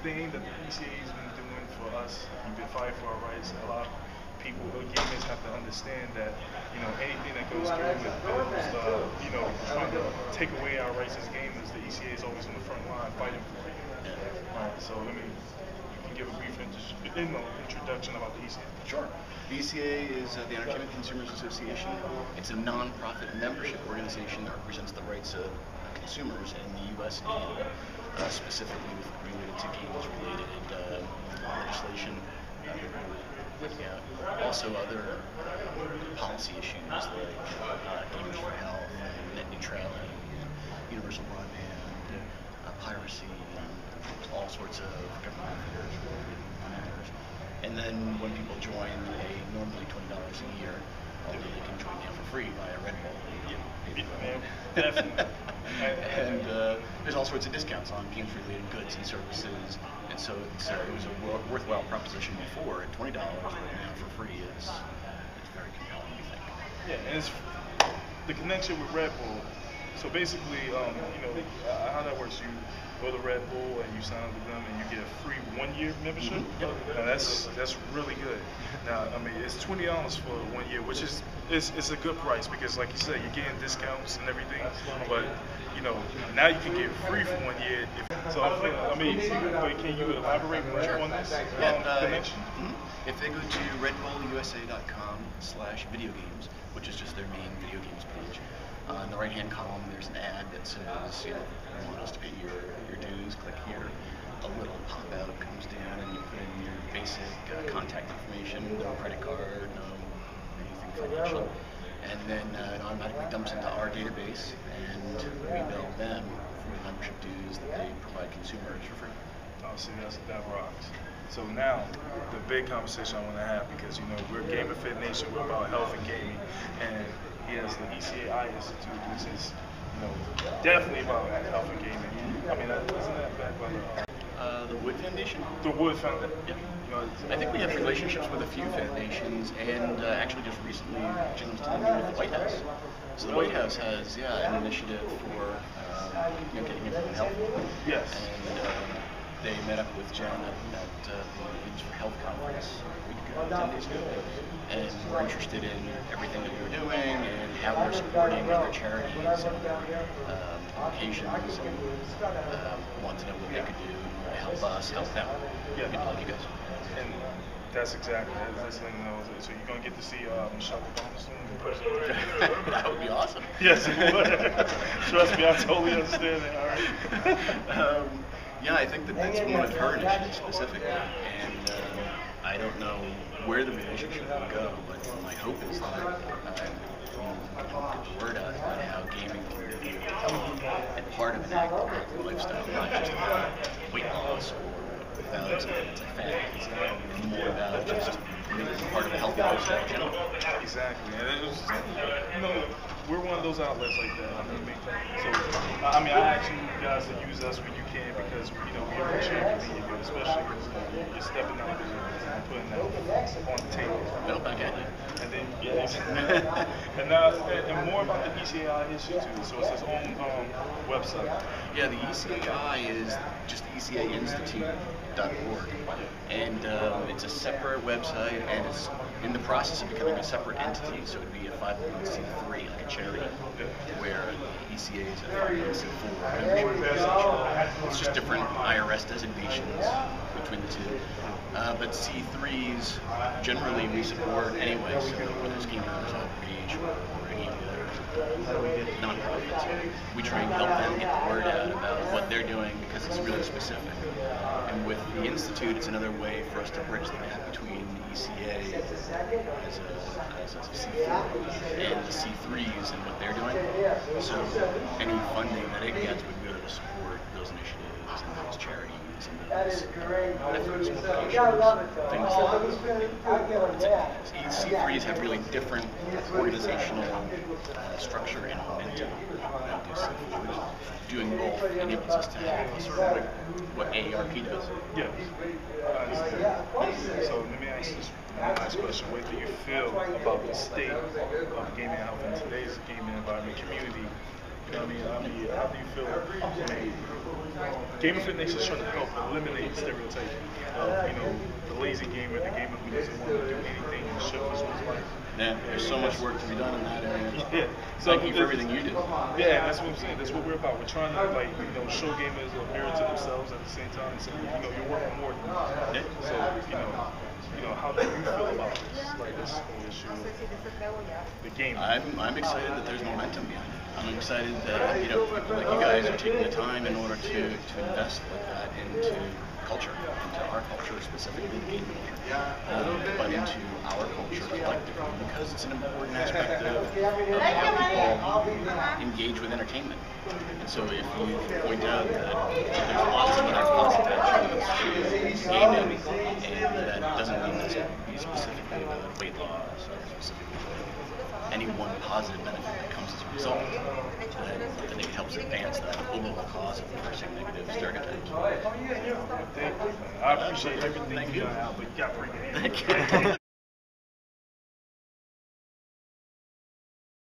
thing that the ECA has been doing for us, you've been fighting for our rights. A lot of people, gamers, have to understand that anything that goes through with trying to take away our rights as gamers, the ECA is always on the front line fighting for it. So let me give a brief introduction about the ECA. Sure. The ECA is the Entertainment Consumers Association. It's a non-profit membership organization that represents the rights of consumers in the U.S. and Canada, specifically related to games-related legislation. Also other policy issues like gamers for health, net neutrality, universal broadband, piracy, all sorts of government affairs matters. And then when people join normally $20 a year, although they can join now for free via Red Bull. Definitely. And there's all sorts of discounts on games-related goods and services, and so it was a worthwhile proposition before. At $20 right now for free it's very compelling, I think. Yeah, and it's the connection with Red Bull. So basically, how that works, you go to Red Bull and you sign up with them and you get a free 1-year membership. Mm-hmm. Now that's really good. Now, I mean, it's $20 for 1 year, which is it's a good price because, like you said, you're getting discounts and everything. But now you can get free for 1 year. Can you elaborate more on this connection? If they go to redbullusa.com/videogames, which is just their main video games page, on the right-hand column, there's an ad that says, you want us to pay your dues, click here. A little pop-out comes down and you put in your basic contact information, no credit card, no anything financial. And then it automatically dumps into our database and we bill them for the membership dues that they provide consumers for free. Oh, see, that rocks. So now, the big conversation I want to have, because we're GamerFitNation, we're about health and gaming, and he has the ECA Institute, which is definitely about health and gaming. I mean, isn't that backed by the Wood Foundation? The Wood Foundation. Yeah. I think we have relationships with a few foundations, and actually just recently changed to with the White House. So the White House has an initiative for getting everyone healthy. Yes. And they met up with Jen at the Games for Health conference a week ago, 10 days ago, and we're interested in everything that we were doing and how we're supporting other charities and publications, and want to know what they could do to help us help them. People like you guys. And that's exactly it. So you're going to get to see Michelle Obama soon in person. That would be awesome. Yes, it would. Trust me, I totally understand that. All right. Yeah, I think that's one of her initiatives specifically, and I don't know where the relationship will go, but my hope is that we can get the word out about how gaming can be a part of an active healthy lifestyle, not just about weight loss or without it's a fad. It's more about just being part of a healthy lifestyle in general. Exactly, and it was, we're one of those outlets like that. So, I ask you guys to use us when you can because, we appreciate everything you do, especially because you're stepping out there and putting that on the table. Well, back at you. And then, and more about the ECA Institute. So it's its own website. Yeah, the ECA is just ECAinstitute.org, and it's a separate website, and it's in the process of becoming a separate entity, so it would be a 501c3, like a charity, where the ECA is a 501c4 membership organization. It's just different IRS designations between the two. But C3s, generally we support anyway, so whether it's Gamers Outreach or any of the other nonprofits, we try and help them get the word out about what they're doing because it's really specific. And with the Institute, it's another way for us to bridge the gap between the ECA as a C4 and the C3s and what they're doing. So any funding that it gets would go to support those initiatives and those charities and those efforts, things like C3s have really different organizational structure and momentum than do C4s. Doing both enables us to have a sort of like what AARP does. Yeah. So let me ask this one last question. What do you feel about the state of gaming health in today's gaming environment community? know what I mean, how do you feel? GamerFitNation is trying to help eliminate stereotypes of, you know, the lazy gamer, the gamer who doesn't want to do anything and shift his life. Yeah, there's so much work to be done in that area. Yeah. So thank you for everything you do. Yeah, that's what I'm saying. That's what we're about. We're trying to, like, you know, show gamers a mirror to themselves at the same time and say, you know, you're worth more than that. Yeah. So, you know, how do you feel about this? Like, this whole issue of the game. I'm excited that there's momentum behind it. I'm excited that, you know, people like you guys are taking the time in order to invest like that into culture, into our culture, specifically the gaming culture, but into our culture collectively, because it's an important aspect of how people engage with entertainment. And so if you point out that there's lots of other positives to gaming, and that doesn't mean to be specifically about weight loss or specifically any one positive benefit that comes as a result, then I think it helps advance that overall cause of reversing negative stereotypes. I appreciate everything you got out, but you got to bring it in.